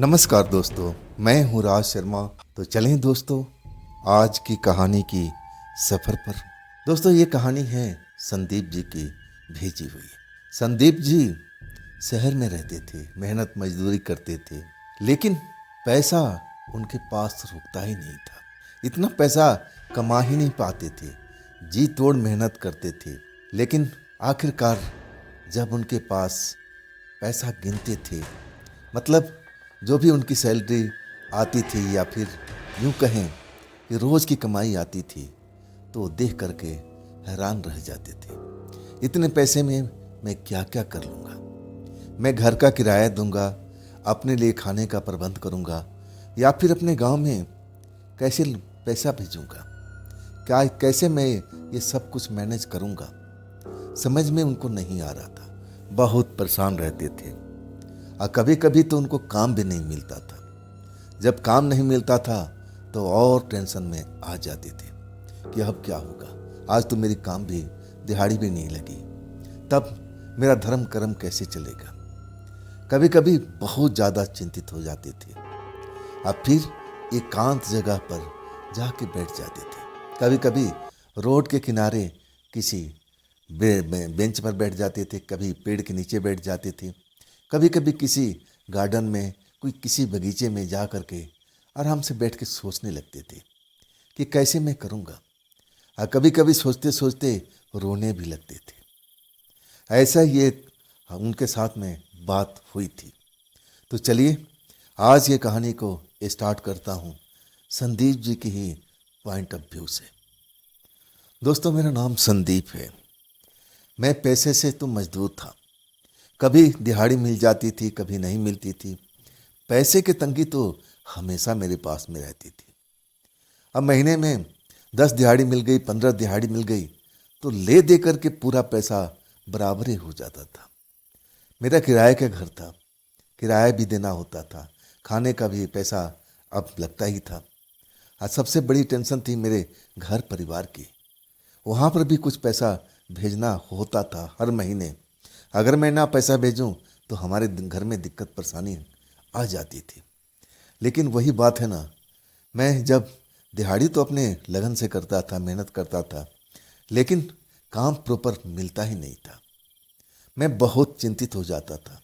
नमस्कार दोस्तों, मैं हूँ राज शर्मा। तो चलें दोस्तों आज की कहानी की सफ़र पर। दोस्तों ये कहानी है संदीप जी की भेजी हुई। संदीप जी शहर में रहते थे, मेहनत मजदूरी करते थे, लेकिन पैसा उनके पास रुकता ही नहीं था। इतना पैसा कमा ही नहीं पाते थे, जी तोड़ मेहनत करते थे, लेकिन आखिरकार जब उनके पास पैसा गिनते थे, मतलब जो भी उनकी सैलरी आती थी या फिर यूँ कहें कि रोज़ की कमाई आती थी, तो देख करके हैरान रह जाते थे। इतने पैसे में मैं क्या क्या कर लूँगा। मैं घर का किराया दूंगा, अपने लिए खाने का प्रबंध करूँगा, या फिर अपने गांव में कैसे पैसा भेजूँगा, क्या कैसे मैं ये सब कुछ मैनेज करूँगा। समझ में उनको नहीं आ रहा था, बहुत परेशान रहते थे। और कभी कभी तो उनको काम भी नहीं मिलता था। जब काम नहीं मिलता था तो और टेंशन में आ जाते थे कि अब क्या होगा, आज तो मेरी काम भी दिहाड़ी भी नहीं लगी, तब मेरा धर्म कर्म कैसे चलेगा। कभी कभी बहुत ज़्यादा चिंतित हो जाते थे। अब फिर एकांत जगह पर जाके बैठ जाते थे। कभी कभी रोड के किनारे किसी बेंच पर बैठ जाते थे, कभी पेड़ के नीचे बैठ जाते थे, कभी कभी किसी गार्डन में, कोई किसी बगीचे में जा कर के आराम से बैठ के सोचने लगते थे कि कैसे मैं करूँगा। और कभी कभी सोचते सोचते रोने भी लगते थे। ऐसा ये उनके साथ में बात हुई थी। तो चलिए आज ये कहानी को स्टार्ट करता हूँ संदीप जी की ही पॉइंट ऑफ व्यू से। दोस्तों मेरा नाम संदीप है। मैं पैसे से तो मजदूर था, कभी दिहाड़ी मिल जाती थी, कभी नहीं मिलती थी। पैसे की तंगी तो हमेशा मेरे पास में रहती थी। अब महीने में 10 दिहाड़ी मिल गई, 15 दिहाड़ी मिल गई, तो ले दे करके पूरा पैसा बराबर ही हो जाता था। मेरा किराए का घर था, किराया भी देना होता था, खाने का भी पैसा अब लगता ही था। और सबसे बड़ी टेंशन थी मेरे घर परिवार की। वहाँ पर भी कुछ पैसा भेजना होता था हर महीने। अगर मैं ना पैसा भेजूं तो हमारे घर में दिक्कत परेशानी आ जाती थी। लेकिन वही बात है ना, मैं जब दिहाड़ी तो अपने लगन से करता था, मेहनत करता था, लेकिन काम प्रॉपर मिलता ही नहीं था। मैं बहुत चिंतित हो जाता था।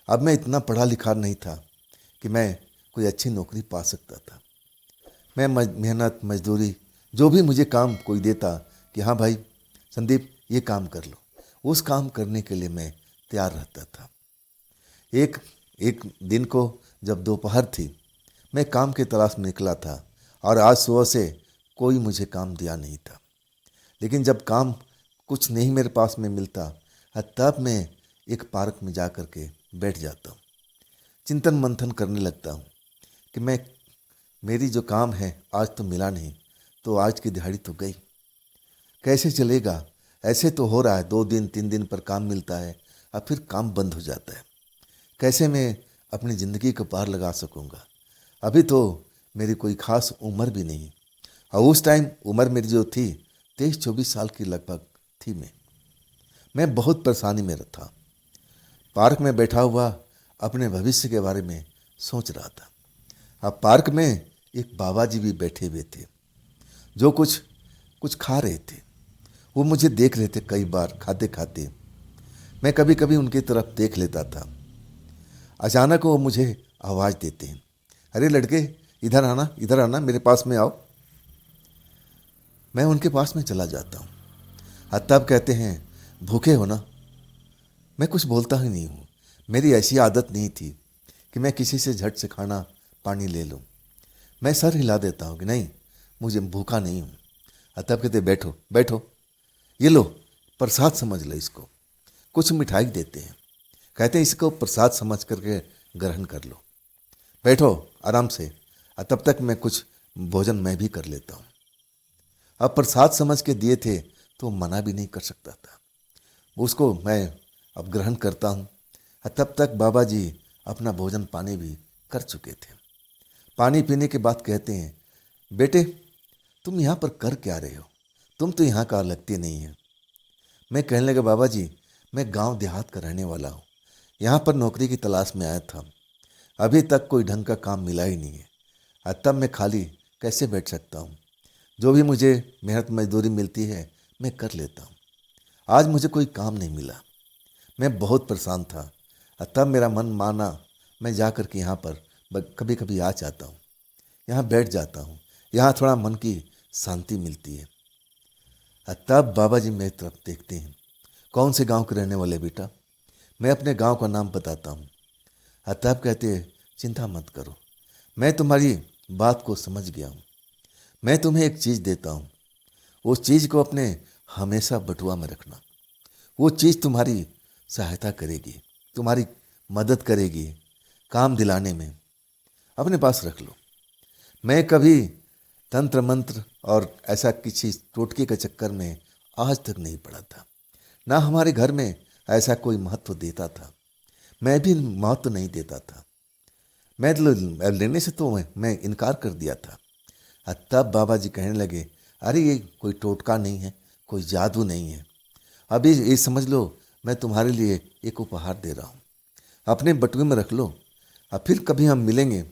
अब मैं इतना पढ़ा लिखा नहीं था कि मैं कोई अच्छी नौकरी पा सकता था। मैं मेहनत मजदूरी, जो भी मुझे काम कोई देता कि हाँ भाई संदीप ये काम कर लो, उस काम करने के लिए मैं तैयार रहता था। एक एक दिन को जब दोपहर थी, मैं काम की तलाश में निकला था और आज सुबह से कोई मुझे काम दिया नहीं था। लेकिन जब काम कुछ नहीं मेरे पास में मिलता, तब मैं एक पार्क में जा कर के बैठ जाता हूँ, चिंतन मंथन करने लगता हूँ कि मैं मेरी जो काम है आज तो मिला नहीं, तो आज की दिहाड़ी तो गई, कैसे चलेगा। ऐसे तो हो रहा है 2 दिन 3 दिन पर काम मिलता है और फिर काम बंद हो जाता है। कैसे मैं अपनी ज़िंदगी को पार लगा सकूँगा। अभी तो मेरी कोई ख़ास उम्र भी नहीं, और उस टाइम उम्र मेरी जो थी 23-24 साल की लगभग थी। मैं बहुत परेशानी में था। पार्क में बैठा हुआ अपने भविष्य के बारे में सोच रहा था। अब पार्क में एक बाबा जी भी बैठे हुए थे, जो कुछ कुछ खा रहे थे। वो मुझे देख रहे थे, कई बार खाते खाते मैं कभी कभी उनकी तरफ देख लेता था। अचानक वो मुझे आवाज़ देते हैं, अरे लड़के इधर आना, मेरे पास में आओ। मैं उनके पास में चला जाता हूँ और तब कहते हैं, भूखे हो ना। मैं कुछ बोलता ही नहीं हूँ। मेरी ऐसी आदत नहीं थी कि मैं किसी से झट से खाना पानी ले लूँ। मैं सर हिला देता हूँ कि नहीं, मुझे भूखा नहीं हूँ। और तब कहते बैठो बैठो, ये लो प्रसाद समझ लो इसको। कुछ मिठाई देते हैं, कहते हैं इसको प्रसाद समझ करके ग्रहण कर लो, बैठो आराम से। और तब तक मैं कुछ भोजन मैं भी कर लेता हूँ। अब प्रसाद समझ के दिए थे तो मना भी नहीं कर सकता था, उसको मैं अब ग्रहण करता हूँ। और तब तक बाबा जी अपना भोजन पानी भी कर चुके थे। पानी पीने के बाद कहते हैं, बेटे तुम यहाँ पर कर क्या रहे हो, तुम तो यहाँ का लगते नहीं है। मैं कहने लगा, बाबा जी मैं गांव देहात का रहने वाला हूँ, यहाँ पर नौकरी की तलाश में आया था। अभी तक कोई ढंग का काम मिला ही नहीं है। तब मैं खाली कैसे बैठ सकता हूँ। जो भी मुझे मेहनत मजदूरी मिलती है मैं कर लेता हूँ। आज मुझे कोई काम नहीं मिला, मैं बहुत परेशान था। तब मेरा मन माना, मैं जा कर के यहाँ पर कभी कभी आ जाता हूँ, यहाँ बैठ जाता हूँ, यहाँ थोड़ा मन की शांति मिलती है। तब बाबा जी मेरी तरफ देखते हैं, कौन से गांव के रहने वाले बेटा? मैं अपने गांव का नाम बताता हूँ। तब कहते हैं, चिंता मत करो, मैं तुम्हारी बात को समझ गया हूँ। मैं तुम्हें एक चीज़ देता हूँ, उस चीज़ को अपने हमेशा बटुआ में रखना। वो चीज़ तुम्हारी सहायता करेगी, तुम्हारी मदद करेगी काम दिलाने में, अपने पास रख लो। मैं कभी तंत्र मंत्र और ऐसा किसी टोटके के चक्कर में आज तक नहीं पड़ा था, ना हमारे घर में ऐसा कोई महत्व देता था, मैं भी महत्व नहीं देता था। मैं लेने से तो मैं इनकार कर दिया था। तब बाबा जी कहने लगे, अरे ये कोई टोटका नहीं है, कोई जादू नहीं है। अभी ये समझ लो, मैं तुम्हारे लिए एक उपहार दे रहा हूँ, अपने बटुए में रख लो। अब फिर कभी हम मिलेंगे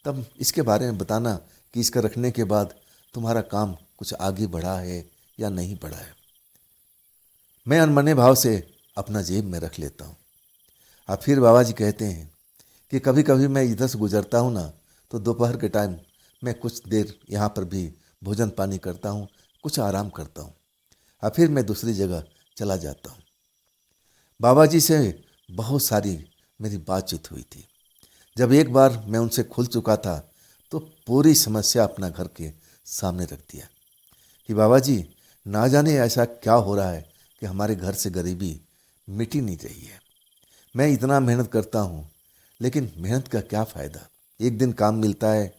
तब इसके बारे में बताना कि इसका रखने के बाद तुम्हारा काम कुछ आगे बढ़ा है या नहीं बढ़ा है। मैं अनमने भाव से अपना जेब में रख लेता हूँ। अब फिर बाबा जी कहते हैं कि कभी कभी मैं इधर से गुजरता हूँ ना, तो दोपहर के टाइम मैं कुछ देर यहाँ पर भी भोजन पानी करता हूँ, कुछ आराम करता हूँ, और फिर मैं दूसरी जगह चला जाता हूँ। बाबा जी से बहुत सारी मेरी बातचीत हुई थी। जब एक बार मैं उनसे खुल चुका था तो पूरी समस्या अपना घर के सामने रख दिया कि बाबा जी, ना जाने ऐसा क्या हो रहा है कि हमारे घर से गरीबी मिट ही नहीं रही है। मैं इतना मेहनत करता हूँ, लेकिन मेहनत का क्या फ़ायदा? एक दिन काम मिलता है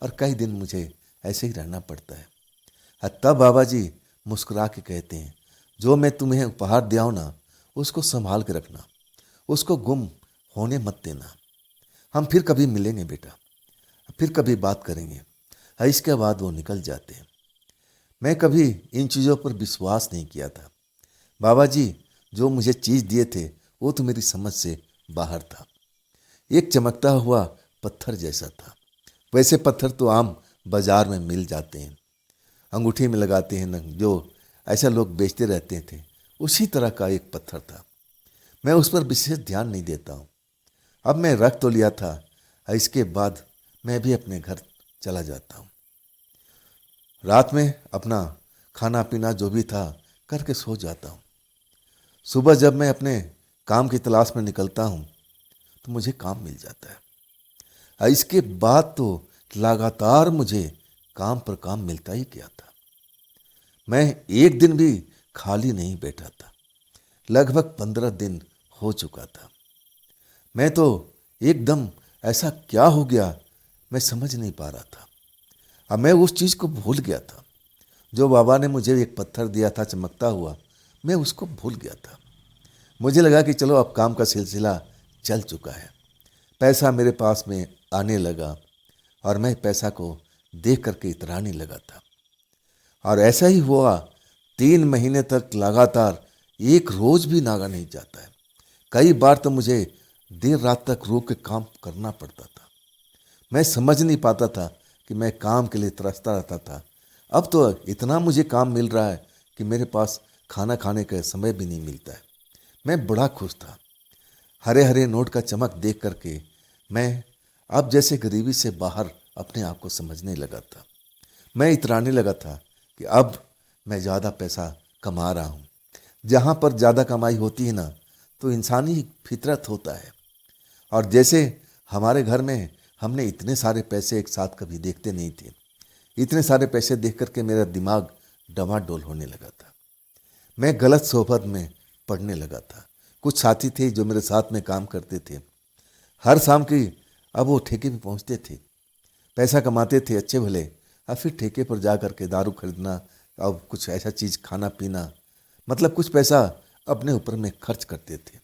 और कई दिन मुझे ऐसे ही रहना पड़ता है। तब बाबा जी मुस्कुरा के कहते हैं, जो मैं तुम्हें उपहार दिया हूँ ना, उसको संभाल के रखना, उसको गुम होने मत देना। हम फिर कभी मिलेंगे बेटा, फिर कभी बात करेंगे। इसके बाद वो निकल जाते हैं। मैं कभी इन चीज़ों पर विश्वास नहीं किया था। बाबा जी जो मुझे चीज़ दिए थे वो तो मेरी समझ से बाहर था। एक चमकता हुआ पत्थर जैसा था। वैसे पत्थर तो आम बाजार में मिल जाते हैं, अंगूठी में लगाते हैं न, जो ऐसा लोग बेचते रहते थे, उसी तरह का एक पत्थर था। मैं उस पर विशेष ध्यान नहीं देता हूँ। अब मैं रख तो लिया था, इसके बाद मैं भी अपने घर चला जाता हूँ। रात में अपना खाना पीना जो भी था करके सो जाता हूँ। सुबह जब मैं अपने काम की तलाश में निकलता हूँ तो मुझे काम मिल जाता है। इसके बाद तो लगातार मुझे काम पर काम मिलता ही गया था। मैं एक दिन भी खाली नहीं बैठा था। लगभग 15 दिन हो चुका था। मैं तो एकदम ऐसा क्या हो गया मैं समझ नहीं पा रहा था। अब मैं उस चीज़ को भूल गया था। जो बाबा ने मुझे एक पत्थर दिया था चमकता हुआ, मैं उसको भूल गया था। मुझे लगा कि चलो अब काम का सिलसिला चल चुका है, पैसा मेरे पास में आने लगा और मैं पैसा को देख करके इतराने लगा था। और ऐसा ही हुआ। 3 महीने तक लगातार एक रोज भी नागा नहीं जाता है। कई बार तो मुझे देर रात तक रुक के काम करना पड़ता था। मैं समझ नहीं पाता था कि मैं काम के लिए तरसता रहता था। अब तो इतना मुझे काम मिल रहा है कि मेरे पास खाना खाने का समय भी नहीं मिलता है। मैं बड़ा खुश था। हरे हरे नोट का चमक देख करके मैं अब जैसे गरीबी से बाहर अपने आप को समझने लगा था। मैं इतराने लगा था कि अब मैं ज़्यादा पैसा कमा रहा हूँ। जहाँ पर ज़्यादा कमाई होती है ना, तो इंसानी फितरत होता है। और जैसे हमारे घर में हमने इतने सारे पैसे एक साथ कभी देखते नहीं थे। इतने सारे पैसे देख करके मेरा दिमाग डमाडोल होने लगा था। मैं गलत सोहबत में पड़ने लगा था। कुछ साथी थे जो मेरे साथ में काम करते थे। हर शाम की अब वो ठेके पे पहुंचते थे, पैसा कमाते थे अच्छे भले, और फिर ठेके पर जा कर के दारू खरीदना और कुछ ऐसा चीज़ खाना पीना, मतलब कुछ पैसा अपने ऊपर में खर्च करते थे।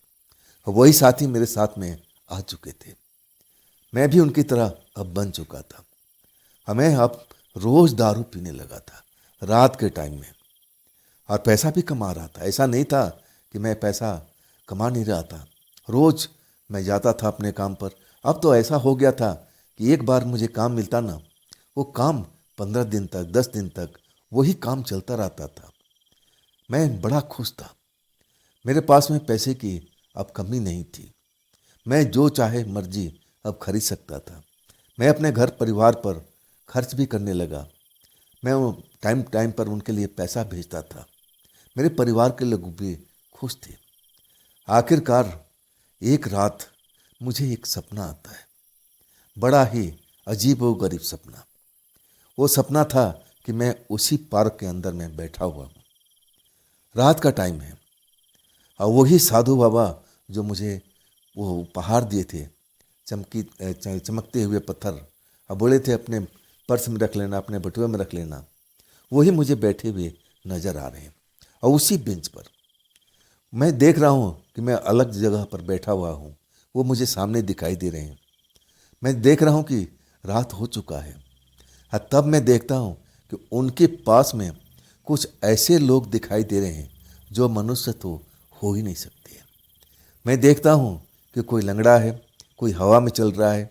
वही साथी मेरे साथ में आ चुके थे। मैं भी उनकी तरह अब बन चुका था। हमें अब रोज़ दारू पीने लगा था रात के टाइम में, और पैसा भी कमा रहा था। ऐसा नहीं था कि मैं पैसा कमा नहीं रहा था। रोज़ मैं जाता था अपने काम पर अब तो ऐसा हो गया था कि एक बार मुझे काम मिलता ना, वो काम 15 दिन तक, 10 दिन तक वही काम चलता रहता था। मैं बड़ा खुश था। मेरे पास में पैसे की अब कमी नहीं थी। मैं जो चाहे मर्जी अब खरीद सकता था। मैं अपने घर परिवार पर खर्च भी करने लगा। मैं वो टाइम टाइम पर उनके लिए पैसा भेजता था। मेरे परिवार के लोग भी खुश थे। आखिरकार एक रात मुझे एक सपना आता है, बड़ा ही अजीब व गरीब सपना। वो सपना था कि मैं उसी पार्क के अंदर में बैठा हुआ हूँ। रात का टाइम है और वही साधु बाबा जो मुझे वो उपहार दिए थे, चमकते हुए पत्थर, और बोले थे अपने पर्स में रख लेना, अपने बटुए में रख लेना, वही मुझे बैठे हुए नजर आ रहे हैं। और उसी बेंच पर मैं देख रहा हूँ कि मैं अलग जगह पर बैठा हुआ हूँ, वो मुझे सामने दिखाई दे रहे हैं। मैं देख रहा हूँ कि रात हो चुका है। और तब मैं देखता हूँ कि उनके पास में कुछ ऐसे लोग दिखाई दे रहे हैं जो मनुष्य तो हो ही नहीं सकते। मैं देखता हूँ कि कोई लंगड़ा है, कोई हवा में चल रहा है,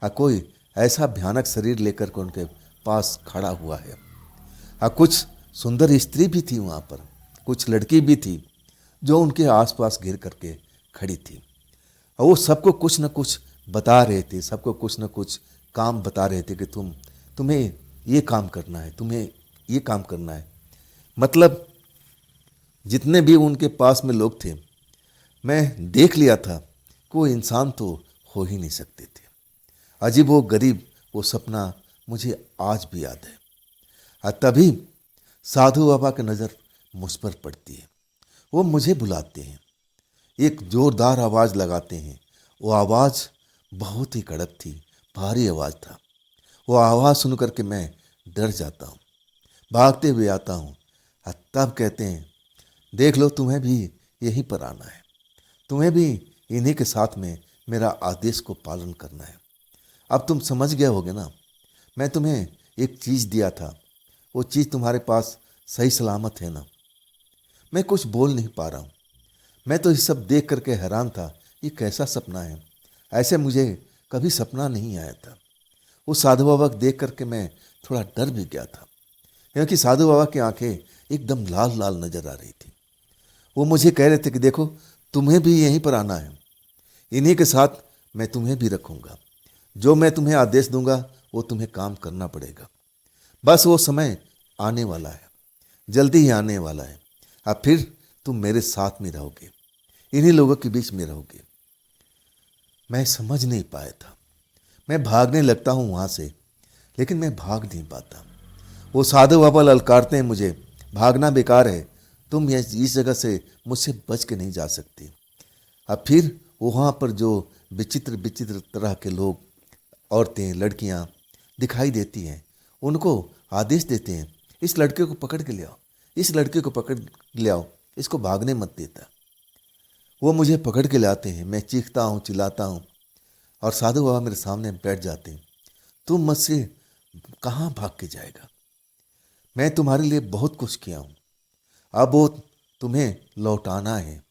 और कोई ऐसा भयानक शरीर लेकर के उनके पास खड़ा हुआ है। और कुछ सुंदर स्त्री भी थी वहाँ पर, कुछ लड़की भी थी जो उनके आसपास घिर करके खड़ी थी। और वो सबको कुछ न कुछ बता रहे थे, सबको कुछ न कुछ काम बता रहे थे कि तुम्हें ये काम करना है, तुम्हें ये काम करना है। मतलब जितने भी उनके पास में लोग थे, मैं देख लिया था कि वो इंसान तो हो ही नहीं सकते थे। अजीब वो गरीब वो सपना मुझे आज भी याद है। और तभी साधु बाबा की नज़र मुझ पर पड़ती है। वो मुझे बुलाते हैं, एक जोरदार आवाज़ लगाते हैं। वो आवाज़ बहुत ही कड़क थी, भारी आवाज़ था। वो आवाज़ सुन करके मैं डर जाता हूँ, भागते हुए आता हूँ। और तब कहते हैं, देख लो, तुम्हें भी यहीं पर आना है, तुम्हें भी इन्हीं के साथ में मेरा आदेश को पालन करना है। अब तुम समझ गए होगे ना, मैं तुम्हें एक चीज़ दिया था, वो चीज़ तुम्हारे पास सही सलामत है ना। मैं कुछ बोल नहीं पा रहा हूँ। मैं तो ये सब देख करके हैरान था, ये कैसा सपना है, ऐसे मुझे कभी सपना नहीं आया था। उस साधु बाबा को देख करके मैं थोड़ा डर भी गया था, क्योंकि साधु बाबा की आंखें एकदम लाल लाल नजर आ रही थी। वो मुझे कह रहे थे कि देखो, तुम्हें भी यहीं पर आना है, इन्हीं के साथ मैं तुम्हें भी रखूंगा। जो मैं तुम्हें आदेश दूंगा वो तुम्हें काम करना पड़ेगा। बस वो समय आने वाला है, जल्दी ही आने वाला है, अब फिर तुम मेरे साथ में रहोगे, इन्हीं लोगों के बीच में रहोगे। मैं समझ नहीं पाया था। मैं भागने लगता हूँ वहाँ से, लेकिन मैं भाग नहीं पाता। वो साधु बाबा ललकारते हैं मुझे, भागना बेकार है, तुम इस जगह से मुझसे बच के नहीं जा सकती। अब फिर वहाँ पर जो विचित्र विचित्र तरह के लोग, औरतें, लड़कियाँ दिखाई देती हैं, उनको आदेश देते हैं, इस लड़के को पकड़ के ले आओ, इस लड़के को पकड़ ले आओ, इसको भागने मत देता। वो मुझे पकड़ के लाते हैं, मैं चीखता हूँ, चिल्लाता हूँ, और साधु बाबा मेरे सामने बैठ जाते हैं। तुम मुझसे कहाँ भाग के जाएगा, मैं तुम्हारे लिए बहुत कुछ किया हूँ, अब वो तुम्हें लौटाना है।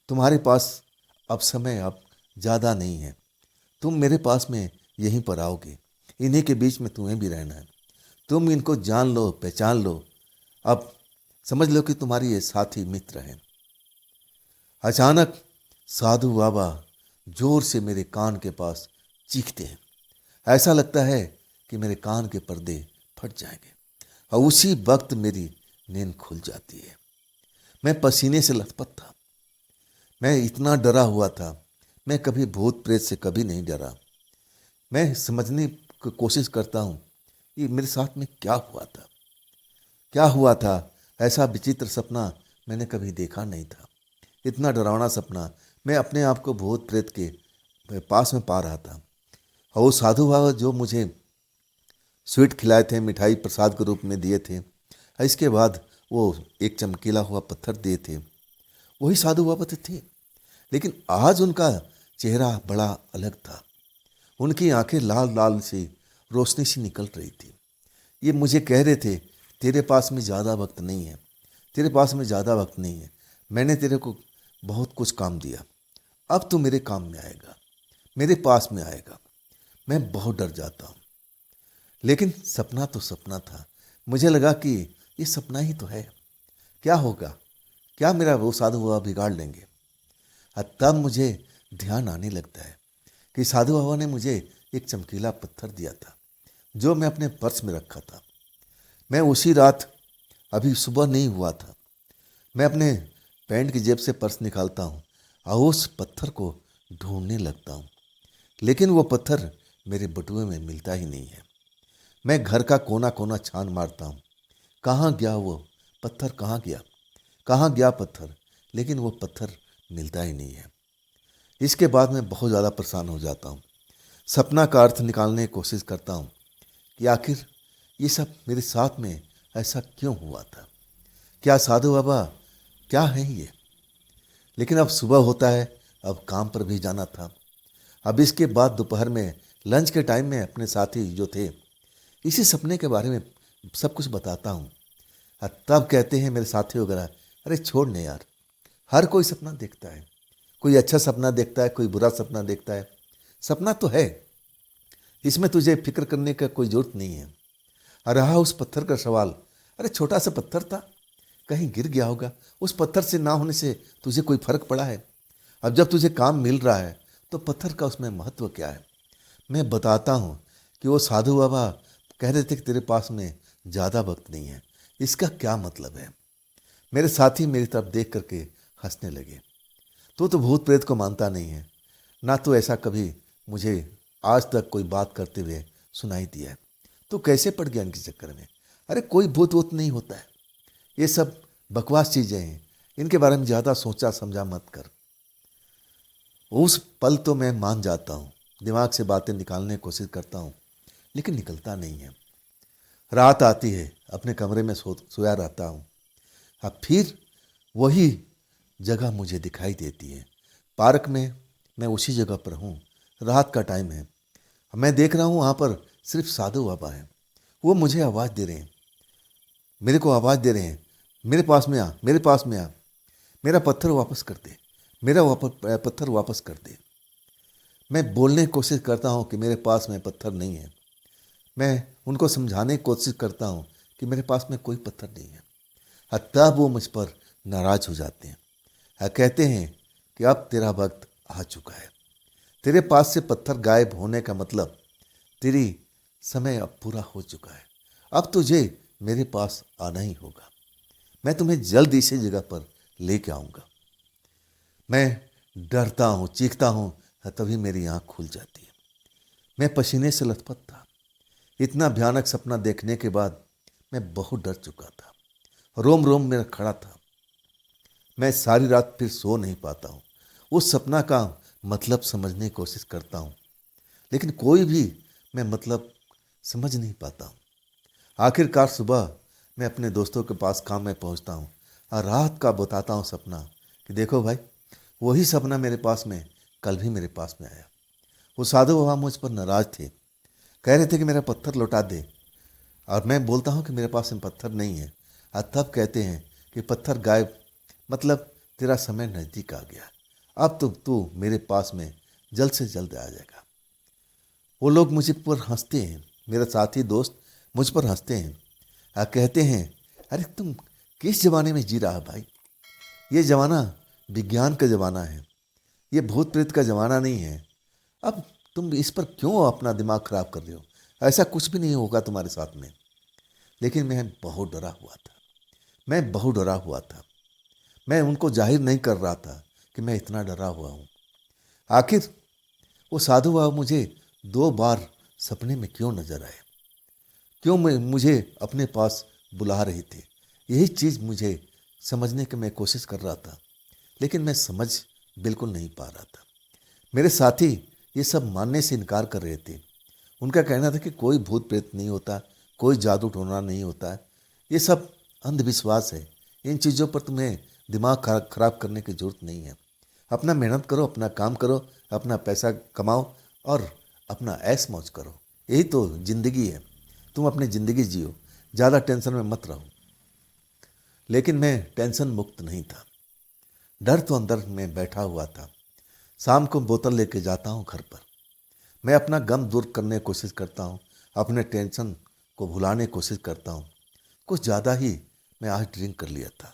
तुम्हारे पास अब समय अब ज़्यादा नहीं है, तुम मेरे पास में यहीं पर आओगे, इन्हीं के बीच में तुम्हें भी रहना है। तुम इनको जान लो, पहचान लो, अब समझ लो कि तुम्हारी ये साथी मित्र हैं। अचानक साधु बाबा जोर से मेरे कान के पास चीखते हैं। ऐसा लगता है कि मेरे कान के पर्दे फट जाएंगे, और उसी वक्त मेरी नींद खुल जाती है। मैं पसीने से लथपथ था, मैं इतना डरा हुआ था, मैं कभी भूत प्रेत से कभी नहीं डरा। मैं समझने की कोशिश करता हूँ कि मेरे साथ में क्या हुआ था, क्या हुआ था। ऐसा विचित्र सपना मैंने कभी देखा नहीं था, इतना डरावना सपना। मैं अपने आप को भूत प्रेत के पास में पा रहा था। और वो साधु बाबा जो मुझे स्वीट खिलाए थे, मिठाई प्रसाद के रूप में दिए थे, और इसके बाद वो एक चमकीला हुआ पत्थर दिए थे, वही साधु बाबा तो थे, लेकिन आज उनका चेहरा बड़ा अलग था। उनकी आंखें लाल लाल सी रोशनी सी निकल रही थी। ये मुझे कह रहे थे, तेरे पास में ज़्यादा वक्त नहीं है, तेरे पास में ज़्यादा वक्त नहीं है, मैंने तेरे को बहुत कुछ काम दिया, अब तू मेरे काम में आएगा। मेरे पास में आएगा। मैं बहुत डर जाता हूँ। लेकिन सपना तो सपना था। मुझे लगा कि ये सपना ही तो है, क्या होगा, क्या मेरा वो साधु बाबा बिगाड़ लेंगे। तब मुझे ध्यान आने लगता है कि साधु बाबा ने मुझे एक चमकीला पत्थर दिया था जो मैं अपने पर्स में रखा था। मैं उसी रात, अभी सुबह नहीं हुआ था, मैं अपने पैंट की जेब से पर्स निकालता हूँ और उस पत्थर को ढूंढने लगता हूँ। लेकिन वो पत्थर मेरे बटुए में मिलता ही नहीं है। मैं घर का कोना कोना छान मारता हूँ, कहाँ गया वो पत्थर, कहाँ गया, कहाँ गया पत्थर, लेकिन वो पत्थर मिलता ही नहीं है। इसके बाद मैं बहुत ज़्यादा परेशान हो जाता हूँ। सपना का अर्थ निकालने की कोशिश करता हूँ कि आखिर ये सब मेरे साथ में ऐसा क्यों हुआ था, क्या साधु बाबा, क्या है ये। लेकिन अब सुबह होता है, अब काम पर भी जाना था। अब इसके बाद दोपहर में लंच के टाइम में अपने साथी जो थे इसी सपने के बारे में सब कुछ बताता हूँ। तब कहते हैं मेरे साथी वगैरह, अरे छोड़ ने यार, हर कोई सपना देखता है, कोई अच्छा सपना देखता है, कोई बुरा सपना देखता है, सपना तो है, इसमें तुझे फिक्र करने का कोई जरूरत नहीं है। और रहा उस पत्थर का सवाल, अरे छोटा सा पत्थर था, कहीं गिर गया होगा, उस पत्थर से ना होने से तुझे कोई फर्क पड़ा है। अब जब तुझे काम मिल रहा है तो पत्थर का उसमें महत्व क्या है। मैं बताता हूँ कि वो साधु बाबा कह रहे थे कि तेरे पास में ज़्यादा वक्त नहीं है, इसका क्या मतलब है। मेरे साथी मेरी तरफ देख करके हंसने लगे। तो भूत प्रेत को मानता नहीं है ना, तो ऐसा कभी मुझे आज तक कोई बात करते हुए सुनाई दिया है, तो कैसे पड़ गया इनके चक्कर में। अरे कोई भूत वूत नहीं होता है, ये सब बकवास चीज़ें हैं, इनके बारे में ज़्यादा सोचा समझा मत कर। उस पल तो मैं मान जाता हूँ, दिमाग से बातें निकालने की कोशिश करता हूँ, लेकिन निकलता नहीं है। रात आती है, अपने कमरे में सोया रहता हूँ। अब फिर वही जगह मुझे दिखाई देती है, पार्क में। मैं उसी जगह पर हूँ, रात का टाइम है। मैं देख रहा हूँ वहाँ पर सिर्फ साधु बाबा हैं। वो मुझे आवाज़ दे रहे हैं, मेरे को आवाज़ दे रहे हैं, मेरे पास में आ, मेरे पास में आ, मेरा पत्थर वापस कर दे, मेरा पत्थर वापस कर दे। मैं बोलने की कोशिश करता हूँ कि मेरे पास में पत्थर नहीं है। मैं उनको समझाने की कोशिश करता हूँ कि मेरे पास में कोई पत्थर नहीं है। तब वो मुझ पर नाराज़ हो जाते हैं और कहते हैं कि अब तेरा वक्त आ चुका है, तेरे पास से पत्थर गायब होने का मतलब तेरी समय अब पूरा हो चुका है, अब तुझे मेरे पास आना ही होगा, मैं तुम्हें जल्द इसी जगह पर लेके आऊँगा। मैं डरता हूँ, चीखता हूँ, तभी मेरी आँख खुल जाती है। मैं पसीने से लथपथ था। इतना भयानक सपना देखने के बाद मैं बहुत डर चुका था, रोम रोम मेरा खड़ा था। मैं सारी रात फिर सो नहीं पाता हूँ, उस सपना का मतलब समझने की कोशिश करता हूँ, लेकिन कोई भी मैं मतलब समझ नहीं पाता हूँ। आखिरकार सुबह मैं अपने दोस्तों के पास काम में पहुँचता हूँ और रात का बताता हूँ सपना कि देखो भाई, वही सपना मेरे पास में कल भी मेरे पास में आया। वो साधु बाबा मुझ पर नाराज थे, कह रहे थे कि मेरा पत्थर लौटा दे, और मैं बोलता हूँ कि मेरे पास में पत्थर नहीं है। और तब कहते हैं कि पत्थर गायब मतलब तेरा समय नज़दीक आ गया, अब तो तू मेरे पास में जल्द से जल्द आ जाएगा। वो लोग मुझ पर हंसते हैं, मेरा साथी दोस्त मुझ पर हंसते हैं और कहते हैं, अरे तुम किस ज़माने में जी रहा है भाई, ये ज़माना विज्ञान का ज़माना है, ये भूत प्रेत का ज़माना नहीं है। अब तुम इस पर क्यों अपना दिमाग खराब कर रहे हो, ऐसा कुछ भी नहीं होगा तुम्हारे साथ में। लेकिन मैं बहुत डरा हुआ था, मैं बहुत डरा हुआ था। मैं उनको जाहिर नहीं कर रहा था कि मैं इतना डरा हुआ हूँ। आखिर वो साधु बाबा मुझे 2 बार सपने में क्यों नजर आए, क्यों मुझे अपने पास बुला रहे थे, यही चीज़ मुझे समझने की मैं कोशिश कर रहा था, लेकिन मैं समझ बिल्कुल नहीं पा रहा था। मेरे साथी ये सब मानने से इनकार कर रहे थे। उनका कहना था कि कोई भूत प्रेत नहीं होता, कोई जादू टोना नहीं होता है, ये सब अंधविश्वास है, इन चीज़ों पर तुम्हें दिमाग खराब करने की ज़रूरत नहीं है। अपना मेहनत करो, अपना काम करो, अपना पैसा कमाओ और अपना ऐश मौज करो, यही तो ज़िंदगी है। तुम अपनी ज़िंदगी जियो, ज़्यादा टेंशन में मत रहो। लेकिन मैं टेंशन मुक्त नहीं था, डर तो अंदर में बैठा हुआ था। शाम को बोतल लेके जाता हूँ घर पर, मैं अपना गम दूर करने की कोशिश करता हूँ, अपने टेंशन को भुलाने की कोशिश करता हूँ। कुछ ज़्यादा ही मैं आज ड्रिंक कर लिया था।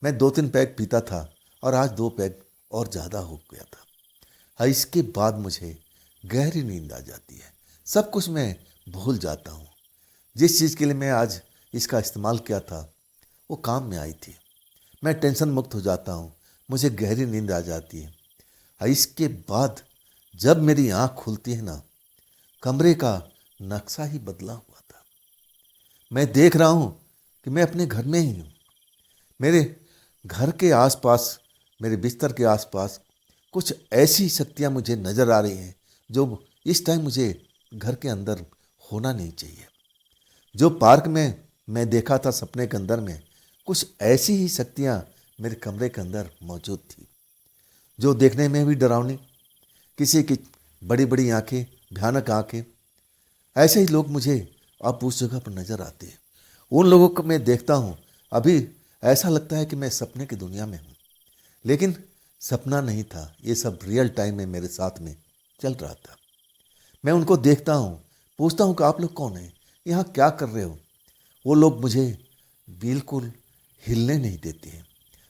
मैं 2-3 पैग पीता था और आज 2 पैग और ज़्यादा हो गया था। इसके बाद मुझे गहरी नींद आ जाती है। सब कुछ मैं भूल जाता हूँ। जिस चीज़ के लिए मैं आज इसका इस्तेमाल किया था वो काम में आई थी। मैं टेंशन मुक्त हो जाता हूँ, मुझे गहरी नींद आ जाती है। इसके बाद जब मेरी आँख खुलती है ना, कमरे का नक्शा ही बदला हुआ था। मैं देख रहा हूँ कि मैं अपने घर में ही हूँ। मेरे घर के आसपास, मेरे बिस्तर के आसपास कुछ ऐसी शक्तियाँ मुझे नज़र आ रही हैं जो इस टाइम मुझे घर के अंदर होना नहीं चाहिए। जो पार्क में मैं देखा था सपने के अंदर में, कुछ ऐसी ही शक्तियाँ मेरे कमरे के अंदर मौजूद थी, जो देखने में भी डरावनी, किसी की बड़ी बड़ी आंखें, भयानक आंखें। ऐसे ही लोग मुझे अब उस जगह पर नजर आते हैं। उन लोगों को मैं देखता हूँ, अभी ऐसा लगता है कि मैं सपने की दुनिया में हूँ, लेकिन सपना नहीं था, ये सब रियल टाइम में मेरे साथ में चल रहा था। मैं उनको देखता हूँ, पूछता हूँ कि आप लोग कौन हैं, यहाँ क्या कर रहे हो। वो लोग मुझे बिल्कुल हिलने नहीं देते हैं,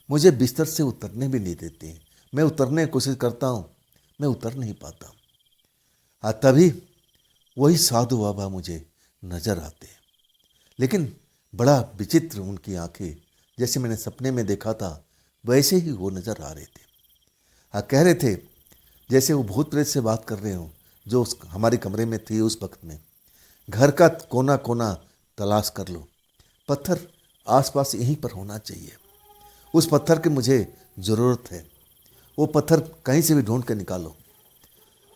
मुझे बिस्तर से उतरने भी नहीं देते हैं। मैं उतरने की कोशिश करता हूँ, मैं उतर नहीं पाता। तभी वही साधु बाबा मुझे नजर आते हैं, लेकिन बड़ा विचित्र उनकी आंखें, जैसे मैंने सपने में देखा था वैसे ही वो नजर आ रहे थे। कह रहे थे जैसे वो भूत प्रेत से बात कर रहे हो, जो उस हमारे कमरे में थी उस वक्त में। घर का कोना कोना तलाश कर लो, पत्थर आसपास यहीं पर होना चाहिए। उस पत्थर की मुझे ज़रूरत है, वो पत्थर कहीं से भी ढूंढ कर निकालो।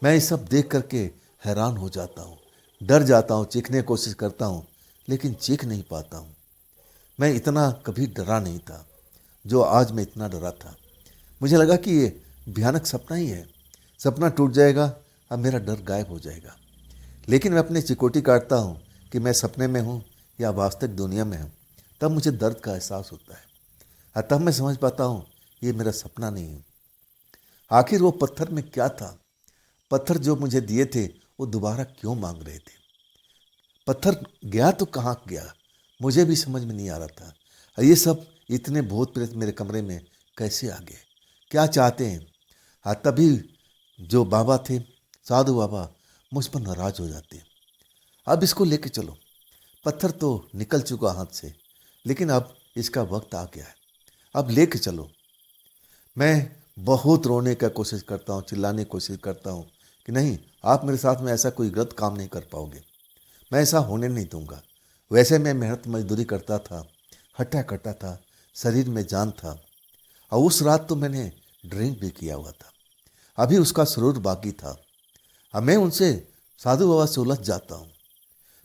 मैं ये सब देख करके हैरान हो जाता हूँ, डर जाता हूँ, चीखने की कोशिश करता हूँ, लेकिन चीख नहीं पाता हूँ। मैं इतना कभी डरा नहीं था जो आज मैं इतना डरा था। मुझे लगा कि ये भयानक सपना ही है, सपना टूट जाएगा, अब मेरा डर गायब हो जाएगा। लेकिन मैं अपनी चिकोटी काटता हूँ कि मैं सपने में हूँ या वास्तविक दुनिया में हूँ, तब मुझे दर्द का एहसास होता है और तब मैं समझ पाता हूँ ये मेरा सपना नहीं है। आखिर वो पत्थर में क्या था, पत्थर जो मुझे दिए थे वो दोबारा क्यों मांग रहे थे। पत्थर गया तो कहाँ गया, मुझे भी समझ में नहीं आ रहा था। और ये सब इतने भूत प्रेत मेरे कमरे में कैसे आ गए, क्या चाहते हैं। तभी जो बाबा थे, साधु बाबा, मुझ पर नाराज हो जाते हैं। अब इसको लेके चलो, पत्थर तो निकल चुका हाथ से, लेकिन अब इसका वक्त आ गया है, अब लेके चलो। मैं बहुत रोने का कोशिश करता हूँ, चिल्लाने की कोशिश करता हूँ कि नहीं, आप मेरे साथ में ऐसा कोई गलत काम नहीं कर पाओगे, मैं ऐसा होने नहीं दूंगा। वैसे मैं मेहनत मजदूरी करता था, हट्टा कट्टा था, शरीर में जान था। और उस रात तो मैंने ड्रिंक भी किया हुआ था, अभी उसका सुरूर बाकी था। अब मैं उनसे, साधु बाबा से उलझ जाता हूँ।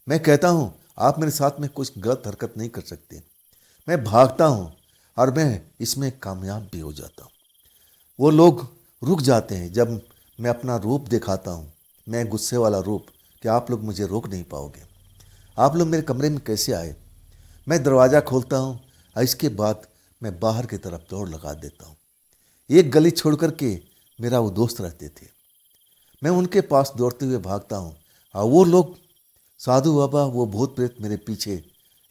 मैं कहता हूँ आप मेरे साथ में कुछ गलत हरकत नहीं कर सकते। मैं भागता हूँ और मैं इसमें कामयाब भी हो जाता हूँ। वो लोग रुक जाते हैं जब मैं अपना रूप दिखाता हूँ, मैं गुस्से वाला रूप, कि आप लोग मुझे रोक नहीं पाओगे, आप लोग मेरे कमरे में कैसे आए। मैं दरवाज़ा खोलता हूँ और इसके बाद मैं बाहर की तरफ दौड़ लगा देता हूँ। एक गली छोड़ कर के मेरा वो दोस्त रहते थे, मैं उनके पास दौड़ते हुए भागता हूँ और वो लोग, साधु बाबा, वो भूत प्रेत मेरे पीछे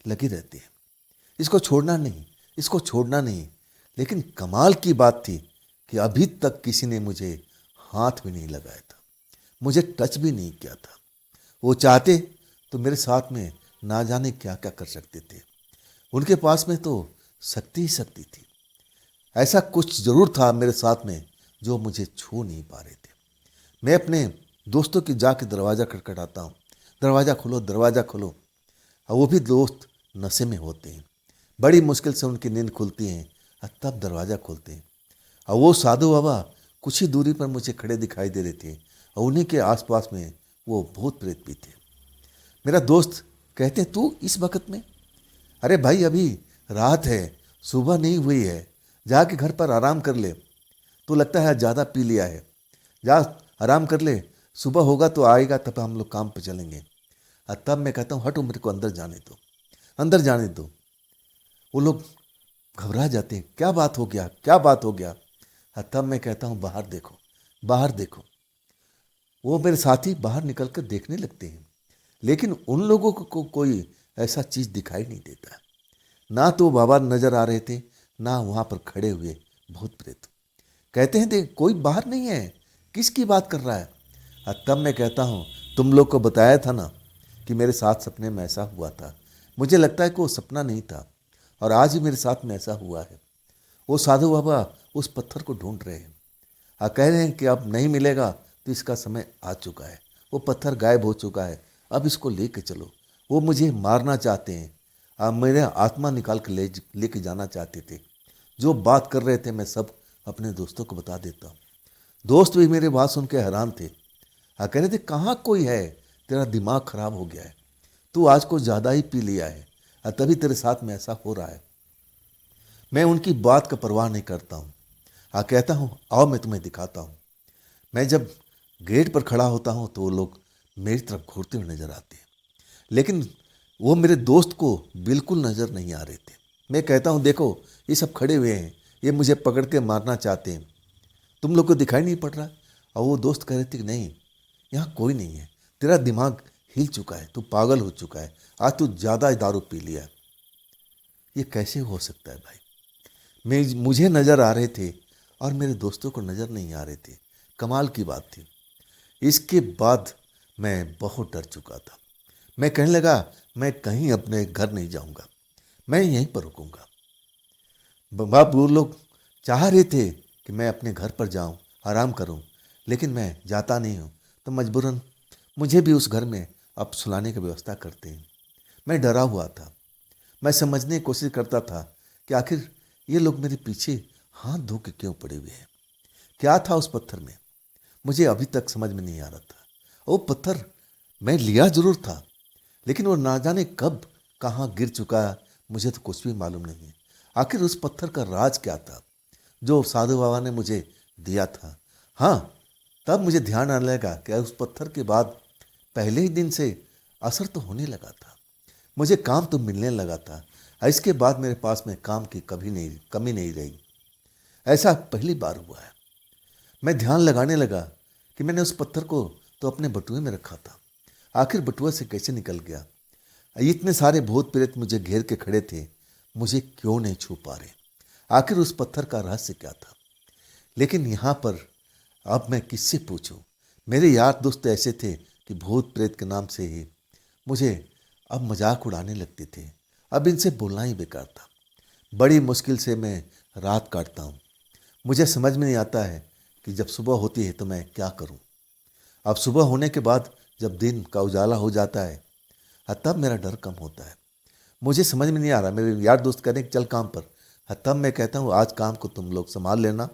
लगे रहते हैं। इसको छोड़ना नहीं, इसको छोड़ना नहीं। लेकिन कमाल की बात थी कि अभी तक किसी ने मुझे हाथ भी नहीं लगाया था, मुझे टच भी नहीं किया था। वो चाहते तो मेरे साथ में ना जाने क्या क्या कर सकते थे। उनके पास में तो शक्ति ही शक्ति थी। ऐसा कुछ जरूर था मेरे साथ में जो मुझे छू नहीं पा रहे थे। मैं अपने दोस्तों की जाके दरवाज़ा खटखटाता हूँ, दरवाज़ा खोलो, दरवाज़ा खोलो। और वो भी दोस्त नशे में होते हैं, बड़ी मुश्किल से उनकी नींद खुलती है और तब दरवाज़ा खोलते हैं। और वो साधु बाबा कुछ ही दूरी पर मुझे खड़े दिखाई दे रहे थे और उन्हीं के आसपास में वो भूत प्रेत भी थे। मेरा दोस्त कहते तू इस वक्त में, अरे भाई अभी रात है, सुबह नहीं हुई है, जाके घर पर आराम कर ले, तो लगता है ज़्यादा पी लिया है, जा आराम कर ले, सुबह होगा तो आएगा, तब हम लोग काम पे चलेंगे। और तब मैं कहता हूँ हटो, मेरे को अंदर जाने दो, अंदर जाने दो। वो लोग घबरा जाते हैं, क्या बात हो गया, क्या बात हो गया। और तब मैं कहता हूँ बाहर देखो, बाहर देखो। वो मेरे साथी बाहर निकल कर देखने लगते हैं, लेकिन उन लोगों को कोई ऐसा चीज़ दिखाई नहीं देता। ना तो बाबा नजर आ रहे थे, ना वहाँ पर खड़े हुए भूत प्रेत। कहते हैं देख कोई बाहर नहीं है, किसकी बात कर रहा है। तब मैं कहता हूँ तुम लोग को बताया था ना कि मेरे साथ सपने में ऐसा हुआ था। मुझे लगता है कि वो सपना नहीं था और आज ही मेरे साथ में ऐसा हुआ है। वो साधु बाबा उस पत्थर को ढूंढ रहे हैं और कह रहे हैं कि अब नहीं मिलेगा तो इसका समय आ चुका है। वो पत्थर गायब हो चुका है, अब इसको लेके चलो। वो मुझे मारना चाहते हैं, मेरे आत्मा निकाल के लेके जाना चाहते थे। जो बात कर रहे थे मैं सब अपने दोस्तों को बता देता हूँ। दोस्त भी मेरे बात सुन के हैरान थे। कह रहे थे कहाँ कोई है, तेरा दिमाग खराब हो गया है, तू आज को ज़्यादा ही पी लिया है और तभी तेरे साथ में ऐसा हो रहा है। मैं उनकी बात का परवाह नहीं करता हूँ। कहता हूँ आओ मैं तुम्हें दिखाता हूँ। मैं जब गेट पर खड़ा होता हूँ तो वो लोग मेरी तरफ घूरते हुए नजर आते हैं, लेकिन वो मेरे दोस्त को बिल्कुल नज़र नहीं आ रहे थे। मैं कहता हूँ देखो ये सब खड़े हुए हैं, ये मुझे पकड़ के मारना चाहते हैं, तुम लोग को दिखाई नहीं पड़ रहा। और वो दोस्त कह रहे थे कि नहीं यहाँ कोई नहीं है, तेरा दिमाग हिल चुका है, तू पागल हो चुका है, आज तू ज़्यादा दारू पी लिया। ये कैसे हो सकता है भाई। मुझे नज़र आ रहे थे और मेरे दोस्तों को नज़र नहीं आ रहे थे। कमाल की बात थी। इसके बाद मैं बहुत डर चुका था। मैं कहने लगा मैं कहीं अपने घर नहीं जाऊंगा, मैं यहीं पर रुकूंगा। बाबा वो लोग चाह रहे थे कि मैं अपने घर पर जाऊं, आराम करूं, लेकिन मैं जाता नहीं हूं, तो मजबूरन मुझे भी उस घर में अब सुलाने की व्यवस्था करते हैं। मैं डरा हुआ था। मैं समझने की कोशिश करता था कि आखिर ये लोग मेरे पीछे हाथ धो के क्यों पड़े हुए हैं। क्या था उस पत्थर में, मुझे अभी तक समझ में नहीं आ रहा था। वो पत्थर मैं लिया जरूर था, लेकिन वो ना जाने कब कहाँ गिर चुका, मुझे तो कुछ भी मालूम नहीं है। आखिर उस पत्थर का राज क्या था जो साधु बाबा ने मुझे दिया था। हाँ, तब मुझे ध्यान आने लगा कि उस पत्थर के बाद पहले ही दिन से असर तो होने लगा था, मुझे काम तो मिलने लगा था। इसके बाद मेरे पास में काम की कमी नहीं रही। ऐसा पहली बार हुआ है। मैं ध्यान लगाने लगा कि मैंने उस पत्थर को तो अपने बटुए में रखा था, आखिर बटुआ से कैसे निकल गया। इतने सारे भूत प्रेत मुझे घेर के खड़े थे, मुझे क्यों नहीं छू पा रहे। आखिर उस पत्थर का रहस्य क्या था। लेकिन यहाँ पर अब मैं किससे पूछूं। मेरे यार दोस्त ऐसे थे कि भूत प्रेत के नाम से ही मुझे अब मजाक उड़ाने लगते थे। अब इनसे बोलना ही बेकार था। बड़ी मुश्किल से मैं रात काटता हूँ। मुझे समझ में नहीं आता है कि जब सुबह होती है तो मैं क्या करूँ। अब सुबह होने के बाद जब दिन का उजाला हो जाता है तब मेरा डर कम होता है। मुझे समझ में नहीं आ रहा। मेरे यार दोस्त कहते हैं चल काम पर, तब मैं कहता हूँ आज काम को तुम लोग संभाल लेना,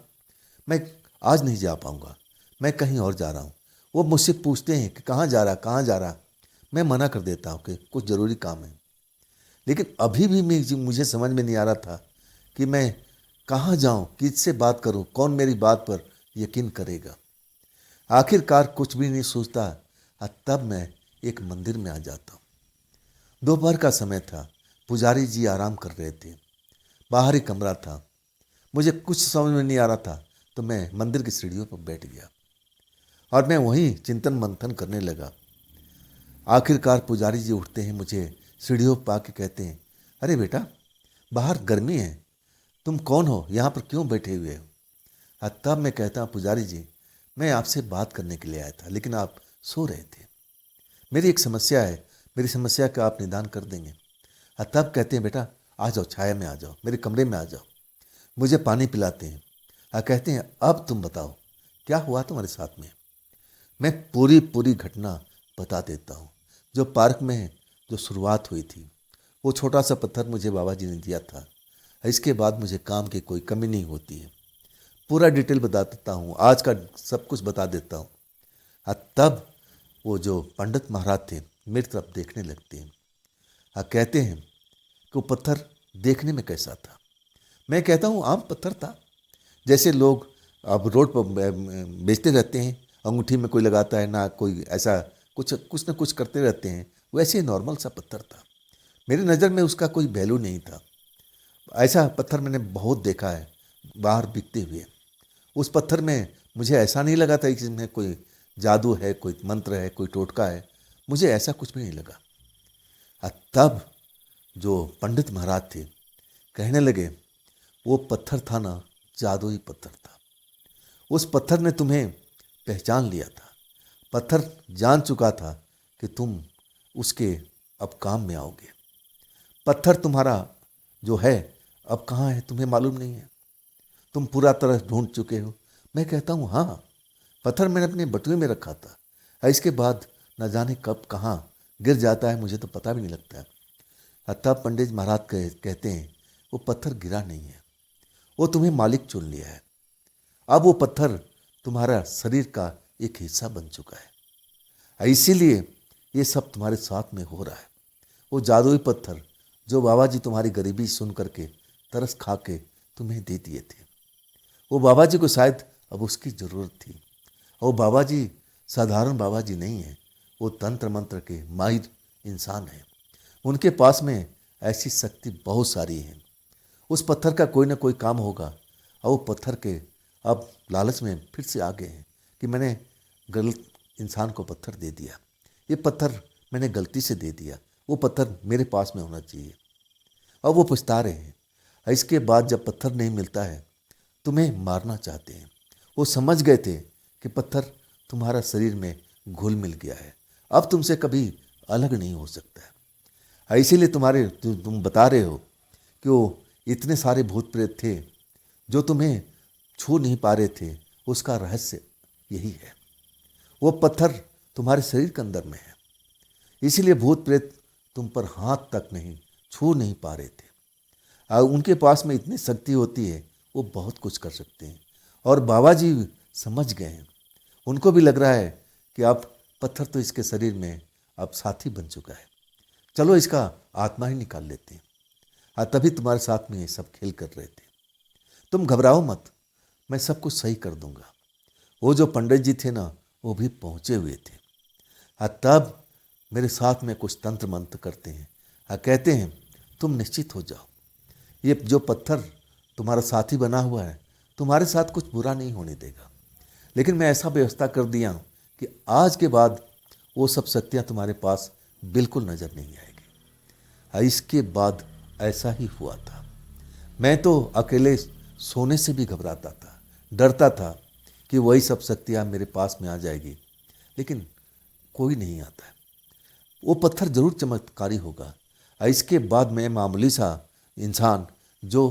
मैं आज नहीं जा पाऊँगा, मैं कहीं और जा रहा हूँ। वो मुझसे पूछते हैं कि कहाँ जा रहा कहाँ जा रहा। मैं मना कर देता हूँ कि कुछ ज़रूरी काम है। लेकिन अभी भी मुझे समझ में नहीं आ रहा था कि मैं कहाँ जाऊँ, किससे बात करूँ, कौन मेरी बात पर यकीन करेगा। आखिरकार कुछ भी नहीं सोचता तब मैं एक मंदिर में आ जाता हूँ। दोपहर का समय था, पुजारी जी आराम कर रहे थे, बाहर ही कमरा था। मुझे कुछ समझ में नहीं आ रहा था तो मैं मंदिर की सीढ़ियों पर बैठ गया और मैं वहीं चिंतन मंथन करने लगा। आखिरकार पुजारी जी उठते हैं, मुझे सीढ़ियों पर आके कहते हैं अरे बेटा बाहर गर्मी है, तुम कौन हो, यहाँ पर क्यों बैठे हुए हो। तब मैं कहता हूँ पुजारी जी मैं आपसे बात करने के लिए आया था लेकिन आप सो रहे थे, मेरी एक समस्या है, मेरी समस्या का आप निदान कर देंगे। तब कहते हैं बेटा आ जाओ, छाया में आ जाओ, मेरे कमरे में आ जाओ। मुझे पानी पिलाते हैं। कहते हैं अब तुम बताओ क्या हुआ तुम्हारे साथ में। मैं पूरी पूरी घटना बता देता हूँ। जो पार्क में जो शुरुआत हुई थी, वो छोटा सा पत्थर मुझे बाबा जी ने दिया था। इसके बाद मुझे काम की कोई कमी नहीं होती है। पूरा डिटेल बता देता हूँ, आज का सब कुछ बता देता हूँ। तब वो जो पंडित महाराज थे मेरी तरफ देखने लगते हैं। कहते हैं कि वो पत्थर देखने में कैसा था। मैं कहता हूँ आम पत्थर था, जैसे लोग अब रोड पर बेचते रहते हैं, अंगूठी में कोई लगाता है ना, कोई ऐसा कुछ न कुछ करते रहते हैं, वैसे ही नॉर्मल सा पत्थर था। मेरी नज़र में उसका कोई वैल्यू नहीं था। ऐसा पत्थर मैंने बहुत देखा है बाहर बिकते हुए। उस पत्थर में मुझे ऐसा नहीं लगा था कि इसमें कोई जादू है, कोई मंत्र है, कोई टोटका है, मुझे ऐसा कुछ भी नहीं लगा। तब जो पंडित महाराज थे कहने लगे, वो पत्थर था ना, जादुई पत्थर था। उस पत्थर ने तुम्हें पहचान लिया था। पत्थर जान चुका था कि तुम उसके अब काम में आओगे। पत्थर तुम्हारा जो है अब कहाँ है तुम्हें मालूम नहीं है। तुम पूरा तरह ढूंढ चुके हो। मैं कहता हूँ हाँ, पत्थर मैंने अपने बटुए में रखा था, इसके बाद न जाने कब कहाँ गिर जाता है, मुझे तो पता भी नहीं लगता है। तब पंडित महाराज कहते हैं, वो पत्थर गिरा नहीं है, वो तुम्हें मालिक चुन लिया है। अब वो पत्थर तुम्हारा शरीर का एक हिस्सा बन चुका है, इसीलिए ये सब तुम्हारे साथ में हो रहा है। वो जादुई पत्थर जो बाबा जी तुम्हारी गरीबी सुन करके तरस खा के तुम्हें दे दिए थे, वो बाबा जी को शायद अब उसकी ज़रूरत थी। और बाबा जी साधारण बाबा जी नहीं है, वो तंत्र मंत्र के माहिर इंसान हैं। उनके पास में ऐसी शक्ति बहुत सारी है। उस पत्थर का कोई ना कोई काम होगा, और वो पत्थर के अब लालच में फिर से आ गए हैं कि मैंने गलत इंसान को पत्थर दे दिया, ये पत्थर मैंने गलती से दे दिया, वो पत्थर मेरे पास में होना चाहिए। अब वो पछता रहे हैं। इसके बाद जब पत्थर नहीं मिलता है, तुम्हें मारना चाहते हैं। वो समझ गए थे कि पत्थर तुम्हारा शरीर में घुल मिल गया है, अब तुमसे कभी अलग नहीं हो सकता है। इसीलिए तुम बता रहे हो कि वो इतने सारे भूत प्रेत थे जो तुम्हें छू नहीं पा रहे थे। उसका रहस्य यही है, वो पत्थर तुम्हारे शरीर के अंदर में है, इसीलिए भूत प्रेत तुम पर हाथ तक नहीं छू नहीं पा रहे थे। उनके पास में इतनी शक्ति होती है, वो बहुत कुछ कर सकते हैं। और बाबा जी समझ गए हैं, उनको भी लग रहा है कि अब पत्थर तो इसके शरीर में अब साथी बन चुका है, चलो इसका आत्मा ही निकाल लेते हैं। तभी तुम्हारे साथ में ये सब खेल कर रहे थे। तुम घबराओ मत, मैं सब कुछ सही कर दूंगा। वो जो पंडित जी थे ना, वो भी पहुँचे हुए थे। तब मेरे साथ में कुछ तंत्र मंत्र करते हैं, कहते हैं तुम निश्चित हो जाओ, ये जो पत्थर तुम्हारा साथी बना हुआ है तुम्हारे साथ कुछ बुरा नहीं होने देगा। लेकिन मैं ऐसा व्यवस्था कर दिया हूँ कि आज के बाद वो सब शक्तियाँ तुम्हारे पास बिल्कुल नज़र नहीं आएगी। इसके बाद ऐसा ही हुआ था। मैं तो अकेले सोने से भी घबराता था, डरता था कि वही सब शक्तियाँ मेरे पास में आ जाएगी, लेकिन कोई नहीं आता है। वो पत्थर जरूर चमत्कारी होगा। इसके बाद मैं मामूली सा इंसान जो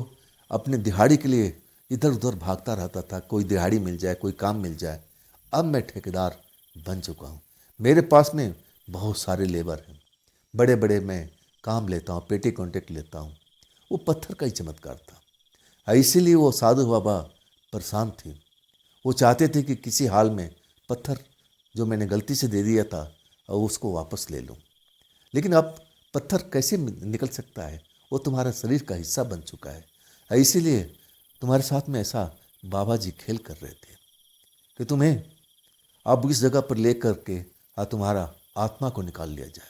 अपने दिहाड़ी के लिए इधर उधर भागता रहता था, कोई दिहाड़ी मिल जाए, कोई काम मिल जाए, अब मैं ठेकेदार बन चुका हूँ। मेरे पास में बहुत सारे लेबर हैं, बड़े बड़े मैं काम लेता हूँ, पेटी कॉन्ट्रैक्ट लेता हूँ। वो पत्थर का ही चमत्कार था। इसीलिए वो साधु बाबा परेशान थे। वो चाहते थे कि किसी हाल में पत्थर जो मैंने गलती से दे दिया था और उसको वापस ले लूं। लेकिन अब पत्थर कैसे निकल सकता है, वो तुम्हारा शरीर का हिस्सा बन चुका है। इसीलिए तुम्हारे साथ में ऐसा बाबा जी खेल कर रहे थे कि तुम्हें अब इस जगह पर ले करके तुम्हारा आत्मा को निकाल लिया जाए।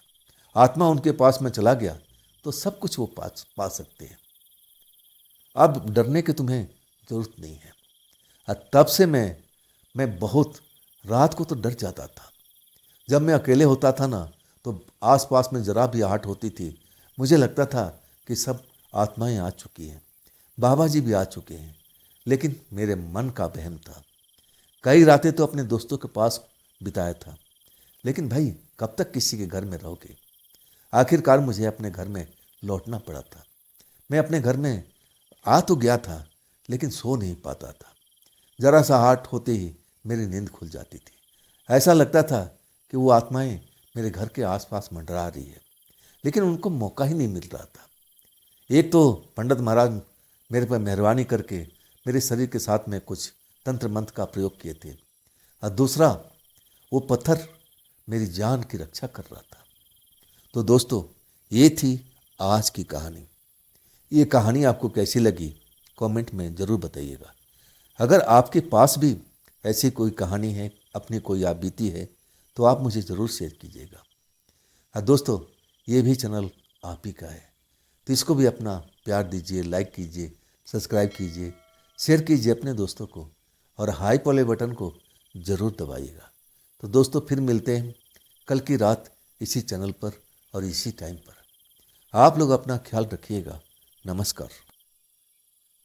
आत्मा उनके पास में चला गया तो सब कुछ वो पा सकते हैं। अब डरने की तुम्हें जरूरत नहीं है। तब से मैं बहुत रात को तो डर जाता था। जब मैं अकेले होता था ना, तो आसपास में जरा भी आहट होती थी, मुझे लगता था कि सब आत्माएं आ चुकी हैं, बाबा जी भी आ चुके हैं। लेकिन मेरे मन का वहम था। कई रातें तो अपने दोस्तों के पास बिताया था, लेकिन भाई कब तक किसी के घर में रहोगे। आखिरकार मुझे अपने घर में लौटना पड़ा था। मैं अपने घर में आ तो गया था, लेकिन सो नहीं पाता था। जरा सा आहट होते ही मेरी नींद खुल जाती थी। ऐसा लगता था कि वो आत्माएं मेरे घर के आसपास मंडरा रही है, लेकिन उनको मौका ही नहीं मिल रहा था। एक तो पंडित महाराज मेरे पर मेहरबानी करके मेरे शरीर के साथ में कुछ तंत्र मंत्र का प्रयोग किए थे, और दूसरा वो पत्थर मेरी जान की रक्षा कर रहा था। तो दोस्तों, ये थी आज की कहानी। ये कहानी आपको कैसी लगी कमेंट में ज़रूर बताइएगा। अगर आपके पास भी ऐसी कोई कहानी है, अपनी कोई आप बीती है, तो आप मुझे ज़रूर शेयर कीजिएगा। हाँ दोस्तों, ये भी चैनल आप ही का है, तो इसको भी अपना प्यार दीजिए, लाइक कीजिए, सब्सक्राइब कीजिए, शेयर कीजिए अपने दोस्तों को, और हाई वाले बटन को ज़रूर दबाइएगा। तो दोस्तों फिर मिलते हैं कल की रात इसी चैनल पर और इसी टाइम पर। आप लोग अपना ख्याल रखिएगा। नमस्कार।